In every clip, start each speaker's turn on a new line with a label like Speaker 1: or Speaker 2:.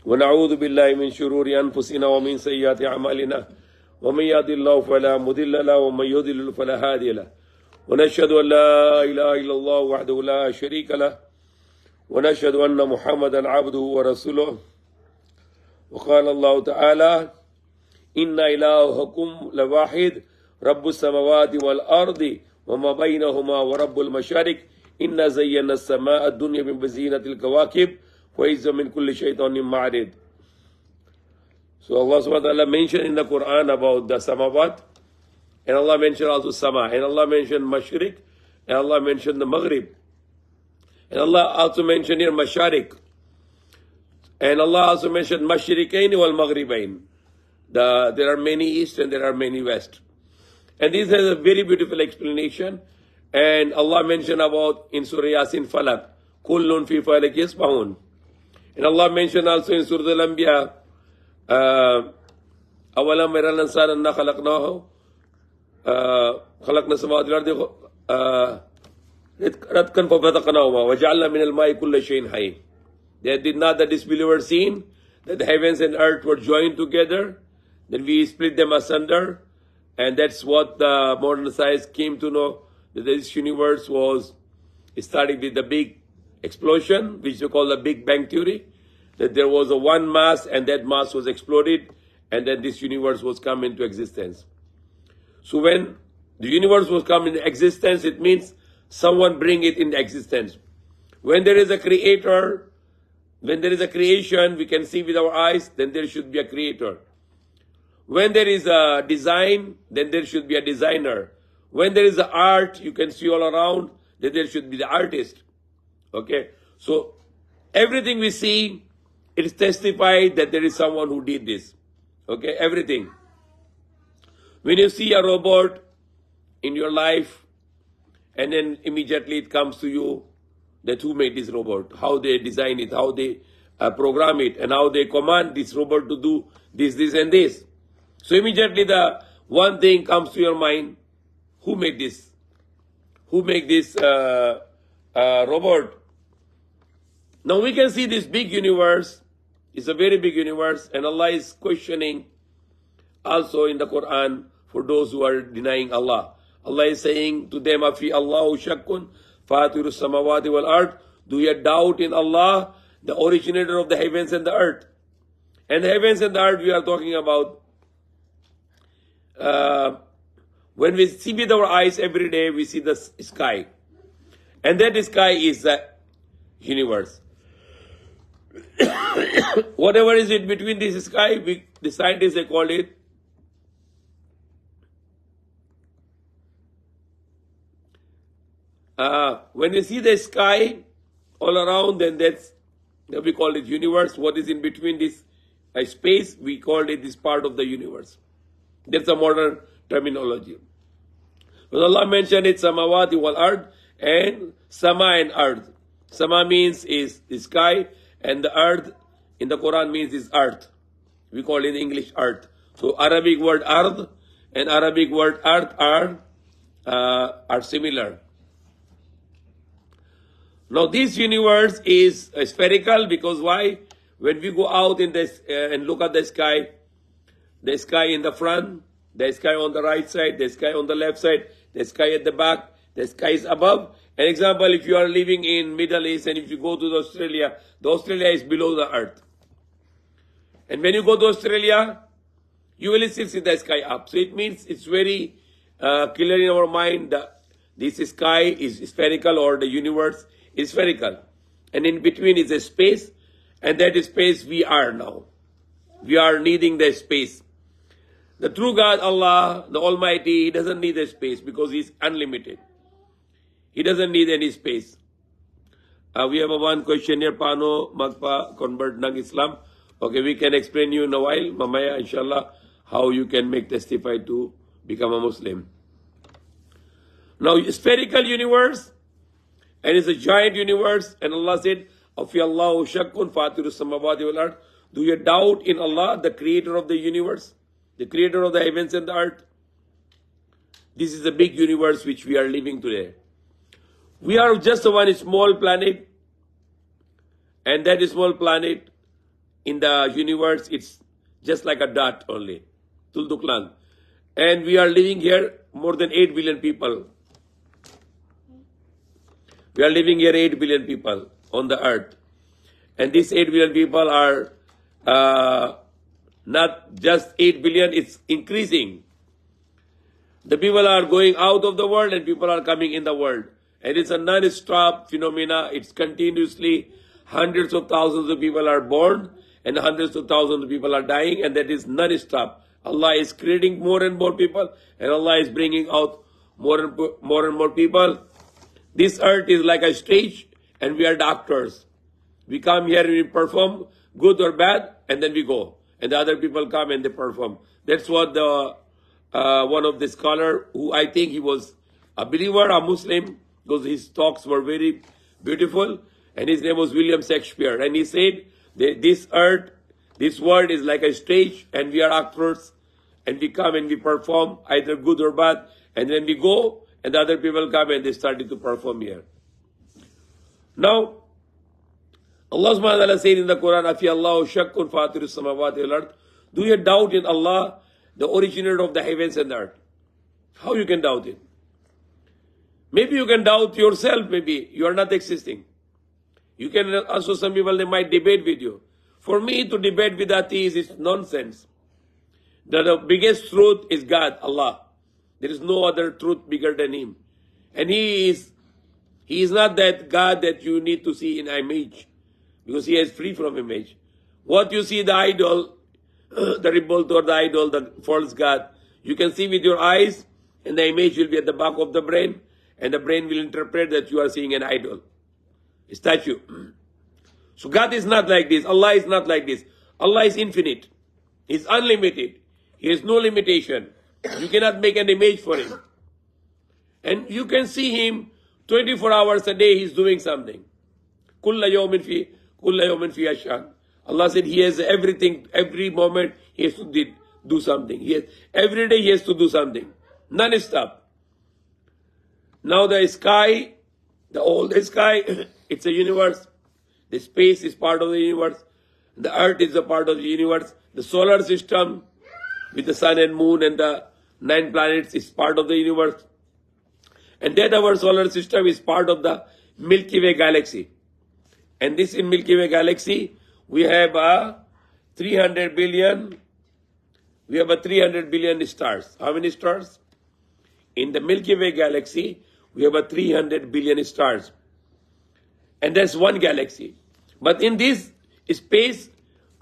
Speaker 1: ونعوذ بالله من شرور أنفسنا ومن سيئات أعمالنا ومن يهد الله فلا مضل له ومن يضلل فلا هادي له ونشهد أن لا إله إلا الله وحده لا شريك له ونشهد أن محمدا عبده ورسوله وقال الله تعالى إن إلهكم لواحد رب السماوات والأرض وما بينهما ورب المشارق إنا زينا السماء الدنيا بزينة الكواكب وإذا من كل شيطان مارد. So Allah subhanahu wa ta'ala mentioned in the Quran about the samawat, and Allah mentioned also sama, and Allah mentioned mashriq, and Allah mentioned the maghrib, and Allah also mentioned here masharik, and Allah also mentioned mashriqain wal maghribain. There are many east and there are many west. And this has a very beautiful explanation. And Allah mentioned about in Surah Yasin Falak, Kullun fi falak yasbahun. And Allah mentioned also in Surah Al-Anbiya, Awalam yara al-insan anna khalaqnahu, khalaqna samawati wal ardi ratkan fafataqnahuma wa ja'alna min al-ma'i kulla shay'in hayy. They did not the disbelievers seen that the heavens and earth were joined together, then we split them asunder, and that's what the modern science came to know, that this universe was starting with the big explosion, which we call the Big Bang Theory, that there was a one mass and that mass was exploded and then this universe was come into existence. So when the universe was come into existence, it means someone bring it into existence. When there is a creator, when there is a creation, we can see with our eyes, then there should be a creator. When there is a design, then there should be a designer. When there is a art, you can see all around, then there should be the artist. Okay? So, everything we see, it is testified that there is someone who did this. Okay? Everything. When you see a robot in your life, and then immediately it comes to you that who made this robot, how they design it, how they program it, and how they command this robot to do this, this, and this. So immediately the one thing comes to your mind, who made this? Who made this robot? Now we can see this big universe. It's a very big universe, and Allah is questioning also in the Quran for those who are denying Allah. Allah is saying to them, Afi Allahu shakkun fatiru samawati wal ard. Do you doubt in Allah, the originator of the heavens and the earth? And the heavens and the earth we are talking about. When we see with our eyes every day, we see the sky. And that sky is the universe. Whatever is in between this sky, the scientists they call it when we see the sky all around, then we call it universe. What is in between this space, we call it this part of the universe. That's a modern terminology. But Allah mentioned it samawati wal ard, and sama and earth. Sama means is the sky, and the earth in the Quran means is earth. We call it in English earth. So Arabic word ard and Arabic word earth are similar. Now this universe is spherical because why? When we go out in this and look at the sky in the front, the sky on the right side, the sky on the left side, the sky at the back, the sky is above. An example, if you are living in Middle East and if you go to Australia, the Australia is below the earth. And when you go to Australia, you will still see the sky up. So it means it's very clear in our mind that this sky is spherical or the universe is spherical. And in between is a space, and that space we are now. We are needing the space. The true God, Allah, the Almighty, He doesn't need a space because He's unlimited. He doesn't need any space. We have one question here, Pano Magpa convert ng Islam. Okay, we can explain you in a while, Mamaya, inshallah, how you can make testify to become a Muslim. Now, spherical universe, and it's a giant universe, and Allah said, Afi Allahu shakkun fatiru samawati wal ard. Do you doubt in Allah, the creator of the universe, the creator of the heavens and the earth? This is the big universe which we are living today. We are just one small planet, and that small planet in the universe, it's just like a dot only. Tulduklang. And we are living here more than 8 billion people. We are living here 8 billion people on the earth. And these 8 billion people are not just 8 billion, it's increasing. The people are going out of the world and people are coming in the world. And it's a non-stop phenomena. It's continuously hundreds of thousands of people are born and hundreds of thousands of people are dying, and that is non-stop. Allah is creating more and more people, and Allah is bringing out more and more people. This earth is like a stage, and we are doctors. We come here and we perform, good or bad, and then we go. And the other people come and they perform. That's what the one of the scholar, who I think he was a believer, a Muslim, because his talks were very beautiful, and his name was William Shakespeare. And he said that this earth, this world is like a stage, and we are actors, and we come and we perform, either good or bad, and then we go, and the other people come and they started to perform here. Now, Allah subhanahu wa ta'ala said in the Quran, Afi Allahu shakkun fatiru samawati wal ard. Do you doubt in Allah, the originator of the heavens and the earth? How you can doubt it? Maybe you can doubt yourself, maybe you are not existing. You can also, some people, they might debate with you. For me, to debate with atheists is nonsense. The biggest truth is God, Allah. There is no other truth bigger than Him. And He is not that God that you need to see in image, because He is free from image. What you see, the idol, the revolt or the idol, the false God, you can see with your eyes, and the image will be at the back of the brain, and the brain will interpret that you are seeing an idol, a statue. So God is not like this. Allah is not like this. Allah is infinite. He is unlimited. He has no limitation. You cannot make an image for Him. And you can see Him 24 hours a day, He is doing something. Kulla yawmin fi ashan. Allah said He has everything, every moment He has to do something. Every day He has to do something. Non-stop. Now the sky, the sky, it's a universe. The space is part of the universe. The earth is a part of the universe. The solar system with the sun and moon and the 9 planets is part of the universe. And that our solar system is part of the Milky Way galaxy. And this in Milky Way galaxy, we have a 300 billion stars. How many stars? In the Milky Way galaxy, we have a 300 billion stars. And that's one galaxy. But in this space,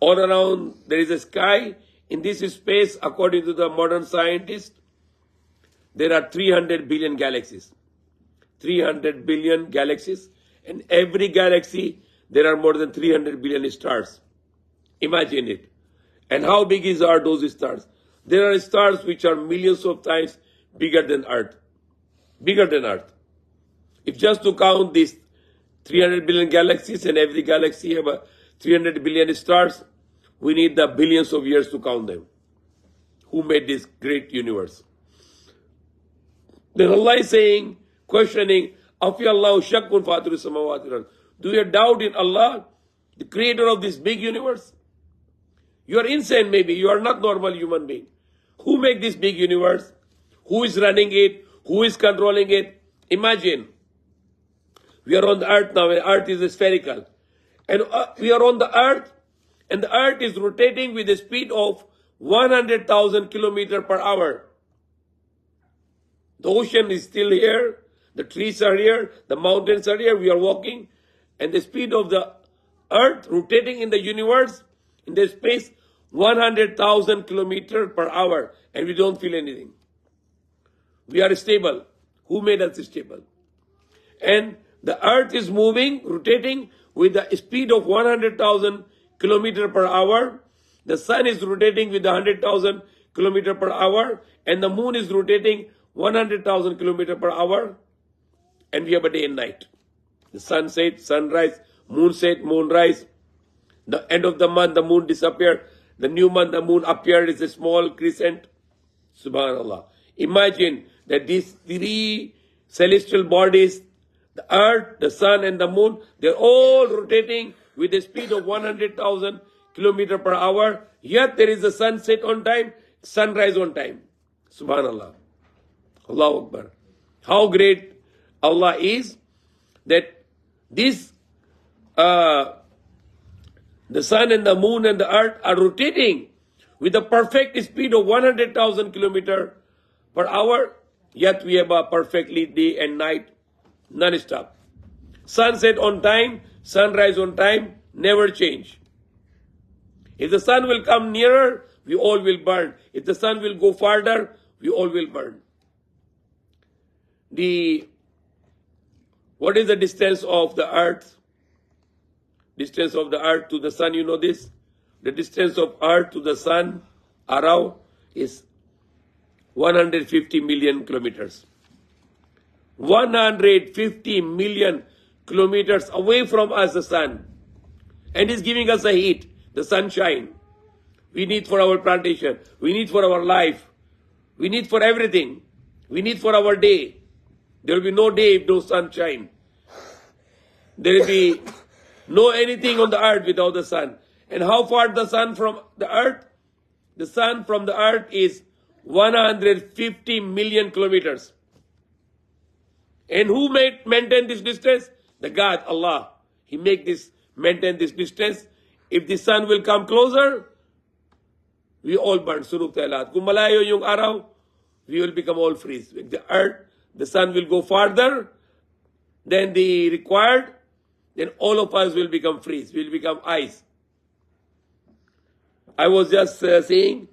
Speaker 1: all around, there is a sky. In this space, according to the modern scientists, there are 300 billion galaxies. 300 billion galaxies. And every galaxy, there are more than 300 billion stars. Imagine it. And how big are those stars? There are stars which are millions of times bigger than Earth. Bigger than Earth. If just to count these 300 billion galaxies, and every galaxy have a 300 billion stars, we need the billions of years to count them. Who made this great universe? Then Allah is saying, questioning, Afi Allahu shakkun fatiru samawati wal ard. Do you doubt in Allah, the creator of this big universe? You are insane maybe. You are not normal human being. Who made this big universe? Who is running it? Who is controlling it? Imagine. We are on the earth now, and earth is spherical. And we are on the earth, and the earth is rotating with a speed of 100,000 kilometers per hour. The ocean is still here. The trees are here. The mountains are here. We are walking. And the speed of the earth rotating in the universe, in the space, 100,000 kilometers per hour. And we don't feel anything. We are stable. Who made us stable? And the earth is moving, rotating with the speed of 100,000 kilometers per hour. The sun is rotating with 100,000 kilometers per hour. And the moon is rotating 100,000 kilometers per hour. And we have a day and night. The sun set, sunrise, moon set, moonrise. The end of the month, the moon disappeared. The new month, the moon appeared as a small crescent. Subhanallah. Imagine that these 3 celestial bodies, the earth, the sun, and the moon, they're all rotating with a speed of 100,000 kilometers per hour, yet there is a sunset on time, sunrise on time. Subhanallah. Allahu Akbar. How great Allah is that this, the sun and the moon and the earth are rotating with a perfect speed of 100,000 kilometers per hour, yet we have a perfectly day and night non-stop. Sunset on time, sunrise on time, never change. If the sun will come nearer, we all will burn. If the sun will go farther, we all will burn. What is the distance of the earth? Distance of the earth to the sun, you know this? The distance of earth to the sun, around, is 150 million kilometers. 150 million kilometers away from us, the sun. And is giving us the heat, the sunshine. We need for our plantation. We need for our life. We need for everything. We need for our day. There will be no day if no sunshine. There will be no anything on the earth without the sun. And how far the sun from the earth? The sun from the earth is 150 million kilometers. And who maintain this distance? The God, Allah. He maintain this distance. If the sun will come closer, we all burn. Sunuk talat. Kung malayo yung araw, we will become all freeze. With the earth, the sun will go farther than the required, then all of us will become freeze. We will become ice. I was just saying,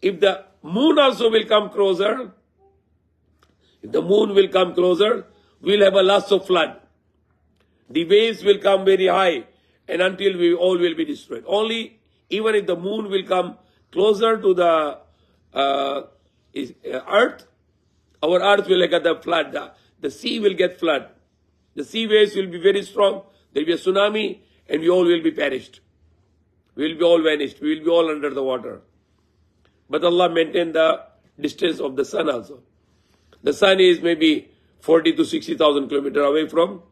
Speaker 1: if the moon also will come closer, we will have a lots of flood. The waves will come very high, and until we all will be destroyed. Only even if the moon will come closer to the earth, our earth will get the flood. The sea will get flood. The sea waves will be very strong. There will be a tsunami, and we all will be perished. We will be all vanished. We will be all under the water. But Allah maintained the distance of the sun also. The sun is maybe 40 to 60,000 kilometers away from.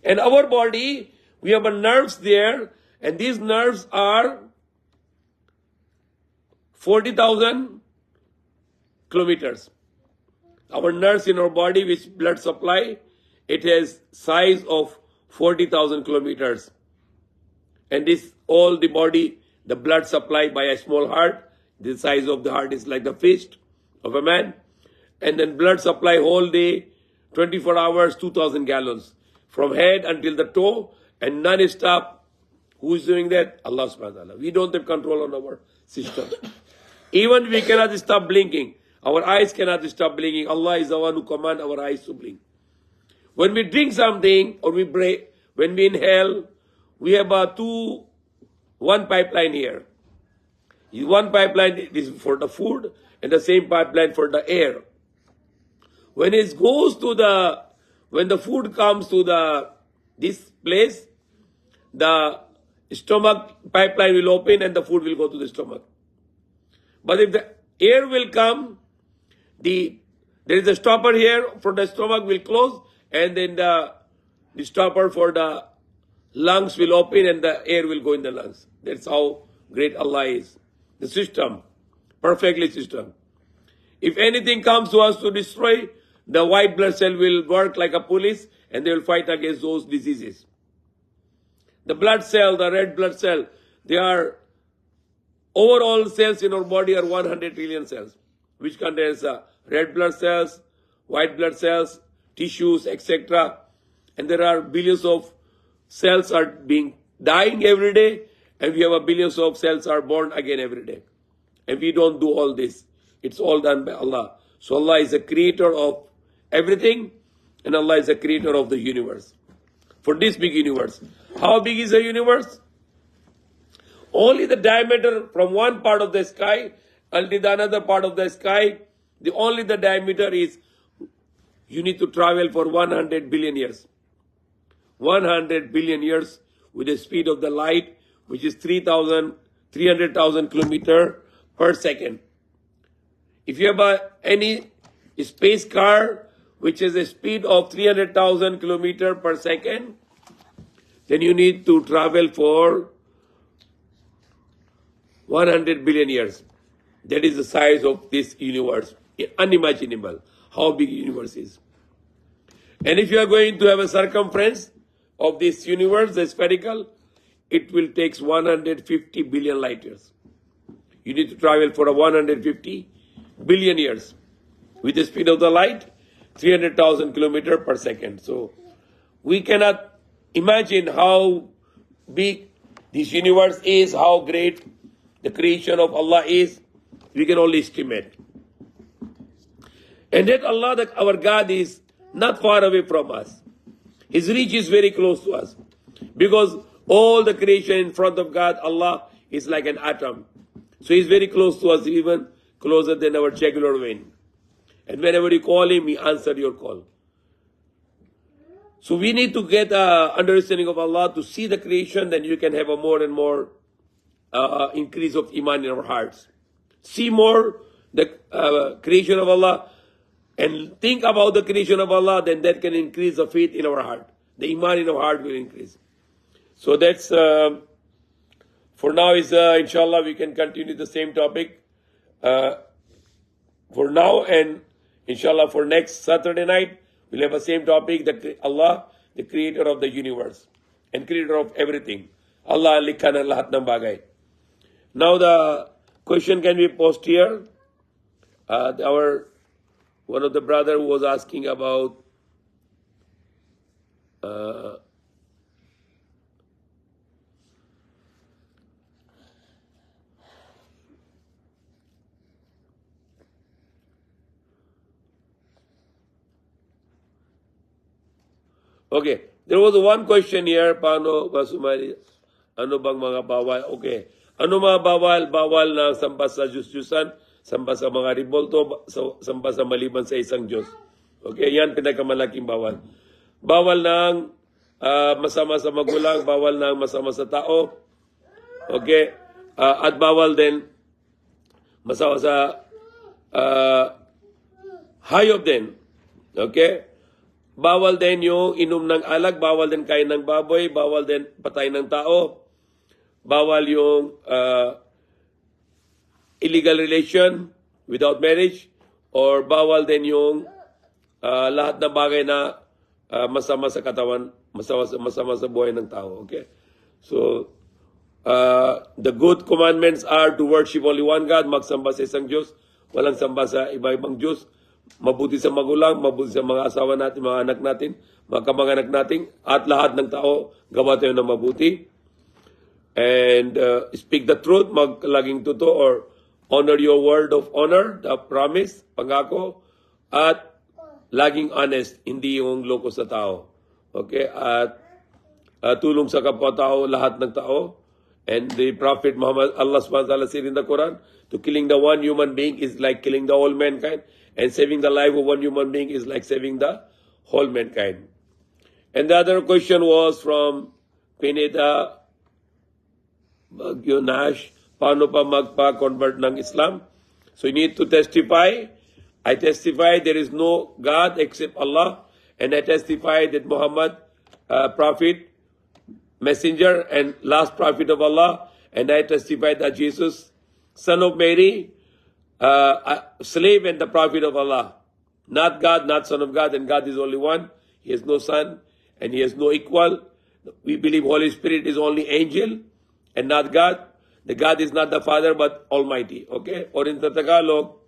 Speaker 1: And our body, we have nerves there, and these nerves are 40,000 kilometers. Our nerves in our body, which blood supply, it has size of 40,000 kilometers. And this, all the body, the blood supply by a small heart, the size of the heart is like the fist of a man. And then blood supply whole day, 24 hours, 2,000 gallons. From head until the toe, and non-stop. Who is doing that? Allah subhanahu wa ta'ala. We don't have control on our system. Even we cannot stop blinking. Our eyes cannot stop blinking. Allah is the one who commands our eyes to blink. When we drink something, or we break, when we inhale, we have one pipeline here. One pipeline is for the food, and the same pipeline for the air. When it goes to when the food comes to this place, the stomach pipeline will open and the food will go to the stomach. But if the air will come, there is a stopper here for the stomach will close, and then the stopper for the lungs will open and the air will go in the lungs. That's how great Allah is. The system, perfectly system. If anything comes to us to destroy, the white blood cell will work like a police, and they will fight against those diseases. The blood cell, the red blood cell, they are, overall cells in our body are 100 trillion cells, which contains red blood cells, white blood cells, tissues, etc. And there are billions of cells are dying every day, and we have a billions of cells are born again every day. And we don't do all this. It's all done by Allah. So Allah is the creator of everything, and Allah is the creator of the universe. For this big universe. How big is the universe? Only the diameter from one part of the sky until the another part of the sky, only the diameter is, you need to travel for 100 billion years. 100 billion years with the speed of the light, which is 300,000 kilometers per second. If you have any space car which has a speed of 300,000 kilometers per second, then you need to travel for 100 billion years. That is the size of this universe. Unimaginable how big universe is. And if you are going to have a circumference of this universe, the spherical, it will take 150 billion light years. You need to travel for 150 billion years. With the speed of the light, 300,000 kilometers per second. So we cannot imagine how big this universe is, how great the creation of Allah is. We can only estimate. And that Allah, our God, is not far away from us. His reach is very close to us. Because all the creation in front of God, Allah, is like an atom. So He's very close to us, even closer than our jugular vein. And whenever you call Him, He answers your call. So we need to get an understanding of Allah to see the creation, then you can have a more and more increase of iman in our hearts. See more the creation of Allah and think about the creation of Allah, then that can increase the faith in our heart. The iman in our heart will increase. So that's, for now is, inshallah, we can continue the same topic for now, and inshallah for next Saturday night, we'll have the same topic, that Allah, the creator of the universe and creator of everything. Allah likha ng lahat ng bagay. Now the question can be posed here. One of the brother was asking about okay, there was one question here, paano ba sumali? Ano bang mga bawal? Okay. Ano mga bawal? Bawal na samba sa Diyos-Diyusan, samba sa mga ribolto, samba sa maliban sa isang Diyos. Okay, yan pinakamalaking bawal. Bawal ng masama sa magulang, bawal ng masama sa tao. Okay? At bawal din masama sa hayop din. Okay? Bawal din yung inom ng alak, bawal din kain ng baboy, bawal din patay ng tao, bawal yung illegal relation without marriage, or bawal din yung lahat ng bagay na masama sa katawan, masama sa buhay ng tao. Okay? So, the good commandments are to worship only one God, magsamba sa isang Diyos, walang samba sa iba-ibang Diyos, mabuti sa magulang, mabuti sa mga asawa natin, mga anak natin, mga kamag-anak natin, at lahat ng tao, gawa tayo ng mabuti. And speak the truth, maglaging totoo, or honor your word of honor, the promise, pangako, at laging honest, hindi yung loko sa tao. Okay? At tulong sa kapwa-tao, lahat ng tao. And the Prophet Muhammad, Allah subhanahu wa ta'ala said in the Quran, to killing the one human being is like killing the whole mankind. And saving the life of one human being is like saving the whole mankind. And the other question was from Pineda Nash, paano pa magpa-convert ng Islam? So you need to testify. I testify there is no God except Allah. And I testify that Muhammad, prophet, messenger, and last prophet of Allah. And I testify that Jesus, son of Mary, slave and the prophet of Allah. Not God, not son of God, and God is only one. He has no son, and He has no equal. We believe Holy Spirit is only angel, and not God. The God is not the Father, but Almighty. Okay? Or in Tagalog,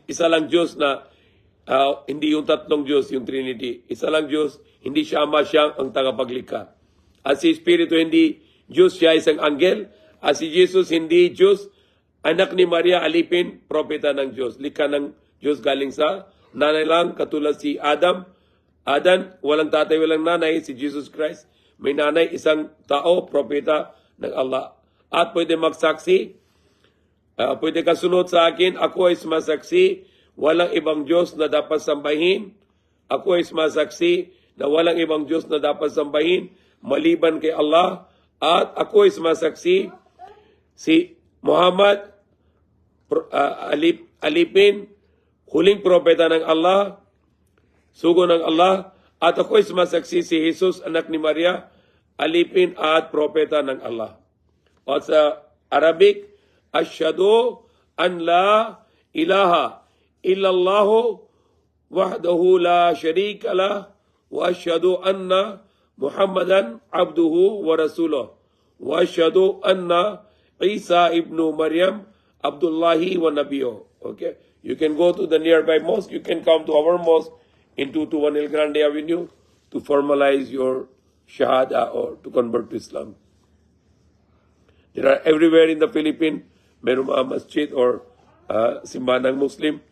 Speaker 1: isa lang Diyos na, hindi yung tatlong Diyos, yung Trinity. Isa lang Diyos, hindi siya Ama, siya ang tagapaglikha. At si Espiritu hindi Diyos, siya isang anghel. At si Jesus hindi Diyos, anak ni Maria, alipin, propeta ng Diyos. Likha ng Diyos galing sa nanay lang, katulad si Adam. Adan, walang tatay, walang nanay, si Jesus Christ. May nanay, isang tao, propeta ng Allah. At pwede magsaksi, pwede kasunod sa akin, ako ay sumasaksi, walang ibang Diyos na dapat sambahin. Ako ay sumasaksi na walang ibang Diyos na dapat sambahin, maliban kay Allah. At ako ay sumasaksi, si Muhammad, alipin, huling propeta ng Allah, sugo ng Allah, at ako'y sumasaksi si Jesus, anak ni Maria, alipin at propeta ng Allah. At Arabic, Ashhadu an la ilaha illallah wahdahu la sharika lah wa ashhadu anna Muhammadan abduhu wa rasuluh wa ashhadu anna Isa ibnu Maryam Abdullahi wa Nabiyo. Okay, you can go to the nearby mosque. You can come to our mosque in 221 El Grande Avenue to formalize your shahada or to convert to Islam. There are everywhere in the Philippines, meron mga masjid or simbahan ng Muslim,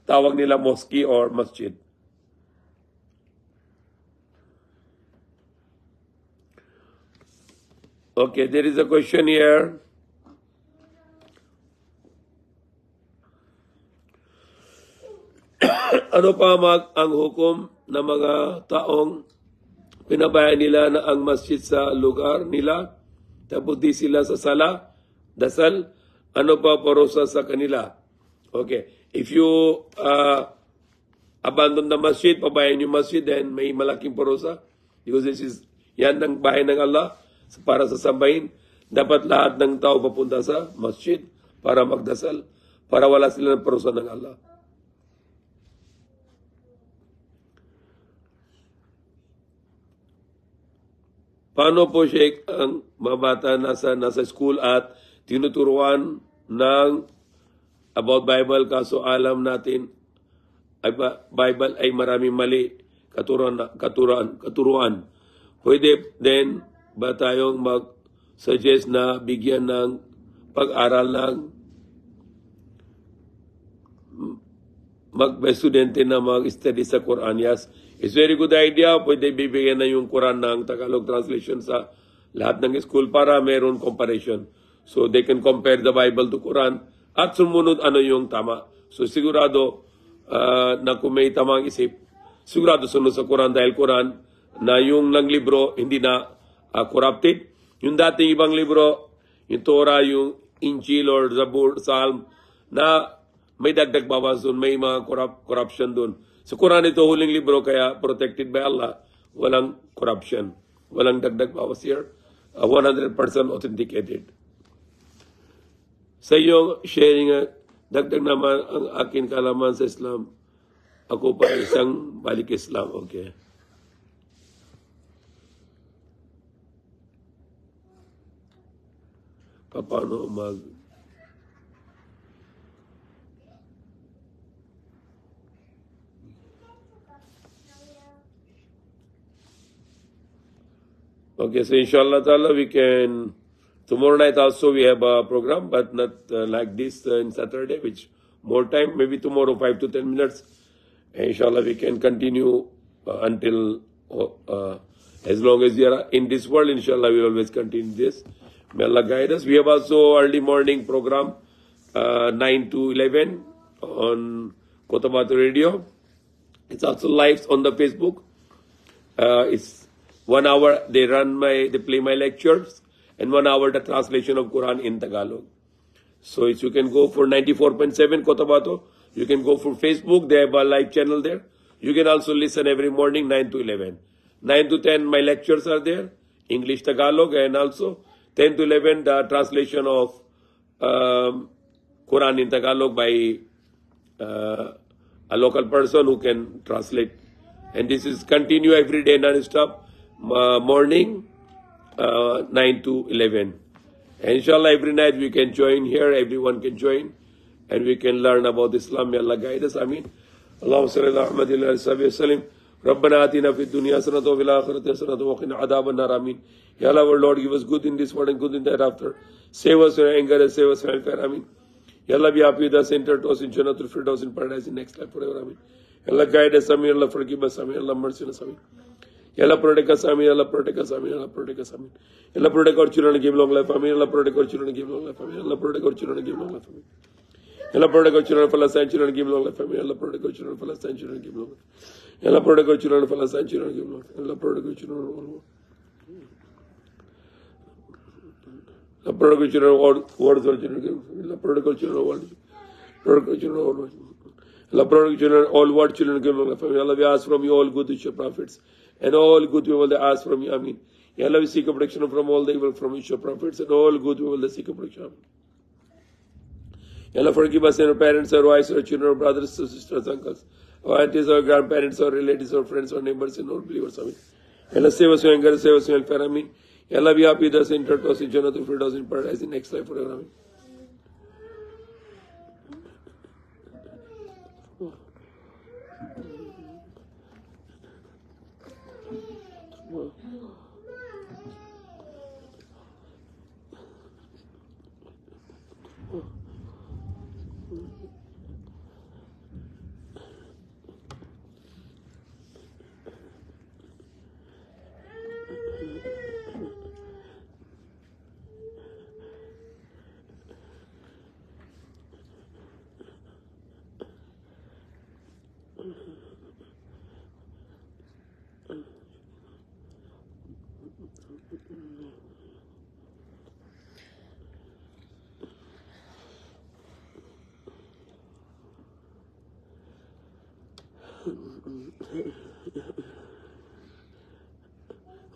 Speaker 1: tawag nila mosque or masjid. Okay, there is a question here. Ano pa ang hukom ng mga taong pinabayaan nila na ang masjid sa lugar nila, tapos di sila sa dasal, ano pa parusa sa kanila? Okay, if you abandon the masjid, pabayaan yung masjid, then may malaking parusa. Because yan ang bahay ng Allah, para sa sambahin. Dapat lahat ng tao papunta sa masjid para magdasal, para wala sila ng parusa ng Allah. Paano po, Sheikh, ang mga bata nasa school at tinuturuan ng about Bible, kaso alam natin ay Bible ay maraming mali, katuruan. Pwede din ba tayong mag-suggest na bigyan ng pag-aral ng mag-estudyante na mag-study sa Quran? Yes, it's very good idea. Pwede bibigyan na yung Quran ng Tagalog translation sa lahat ng school para meron comparison. So they can compare the Bible to Quran at sumunod ano yung tama. So sigurado na kung may tamang isip, sigurado sunod sa Quran dahil Quran na yung ng libro hindi na corrupted. Yung dating ibang libro, yung Torah, yung Injil or Zabur, Psalm, na may dagdag bawas doon, may mga corruption doon. Sa Quran ito huling libro kaya protected by Allah, walang corruption, walang dagdag bawas here, 100% authenticated. Sa iyong sharing, dagdag naman ang akin kalaman sa Islam. Ako pa isang balik Islam. Okay. Paano Okay, so inshallah ta'ala we can, tomorrow night also we have a program, but not like this in Saturday, which more time, maybe tomorrow 5 to 10 minutes. And inshallah we can continue until, as long as we are in this world, inshallah we will always continue this. May Allah guide us. We have also early morning program, 9 to 11 on Cotabato Radio. It's also live on the Facebook. It's 1 hour, they play my lectures, and 1 hour the translation of Quran in Tagalog. So if you can go for 94.7 Cotabato, you can go for Facebook, they have a live channel there. You can also listen every morning 9 to 11. 9 to 10 my lectures are there, English Tagalog, and also 10 to 11 the translation of Quran in Tagalog by a local person who can translate. And this is continue every day non-stop. Morning 9 to 11. And inshallah every night we can join here, everyone can join, and we can learn about Islam. May Allah guide us. Ameen. Allahumma salli ala Muhammadin wa alihi wa sallam. Rabbana atina fid dunya hasanatan wa fil akhirati hasanatan wa qina adhaban nar. Ameen. Ya Allah, our Lord, give us good in this world and good in the hereafter. Save us from anger and save us from hellfire. Ameen. Ya Allah, be happy with us, enter to us in Jannatul Firdaus in paradise in next life forever. Ameen. Ya Allah, guide us. Ameen. Allah, forgive us. Ameen. Allah, mercy on us. Ameen. Allah protect us, Ameen. Allah protect us, Ameen. Allah protect us, Ameen. Allah protect our children and give long life, Ameen. Allah protect our children and give long life, Ameen. Allah protect our children and give long life, Ameen. Allah protect our children, Palestine children and give long life, Ameen. Allah protect our children, Palestine children and give long life. Allah protect our children, Palestine children and give long life. Allah protect our children, Allah protect our children, words our children, Allah protect our children, protect our children, Allah protect our children, all word children give long life, Ameen. Allah, we ask from you all good to your prophets. And all good people they ask from you, Ameen. Ya Allah, we seek a protection from all the evil from which your prophets and all good people they seek a protection. Ya Allah, forgive us and our parents, our wives, our children, our brothers, our sisters, uncles, our aunties, our grandparents, our relatives, our friends, our neighbors, and all believers. Amen. Ya Allah, save us from anger, save us from hellfire. Amen. Ya Allah, be happy with us and enter us in Jannatul Firdaus in paradise in next life forever. Amen.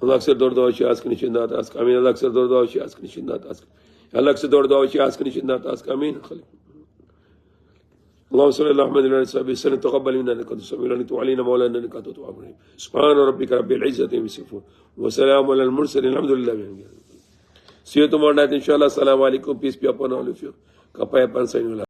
Speaker 1: Allah akser doğru dua işi askın içinde at ask. Amin. Allah akser doğru dua işi askın içinde at ask. Allah akser doğru dua işi askın içinde at ask. Amin. اللهم صل على محمد وعلى اله وصحبه تقبل منا انك انت السميع العليم وتب علينا مولانا انك انت التواب الرحيم سبحان ربك رب العزه عما يصفون وسلام على المرسلين الحمد لله. See you tomorrow night inshallah. Assalamu alaikum. Peace be upon all of you. Kapaya Pansainullah.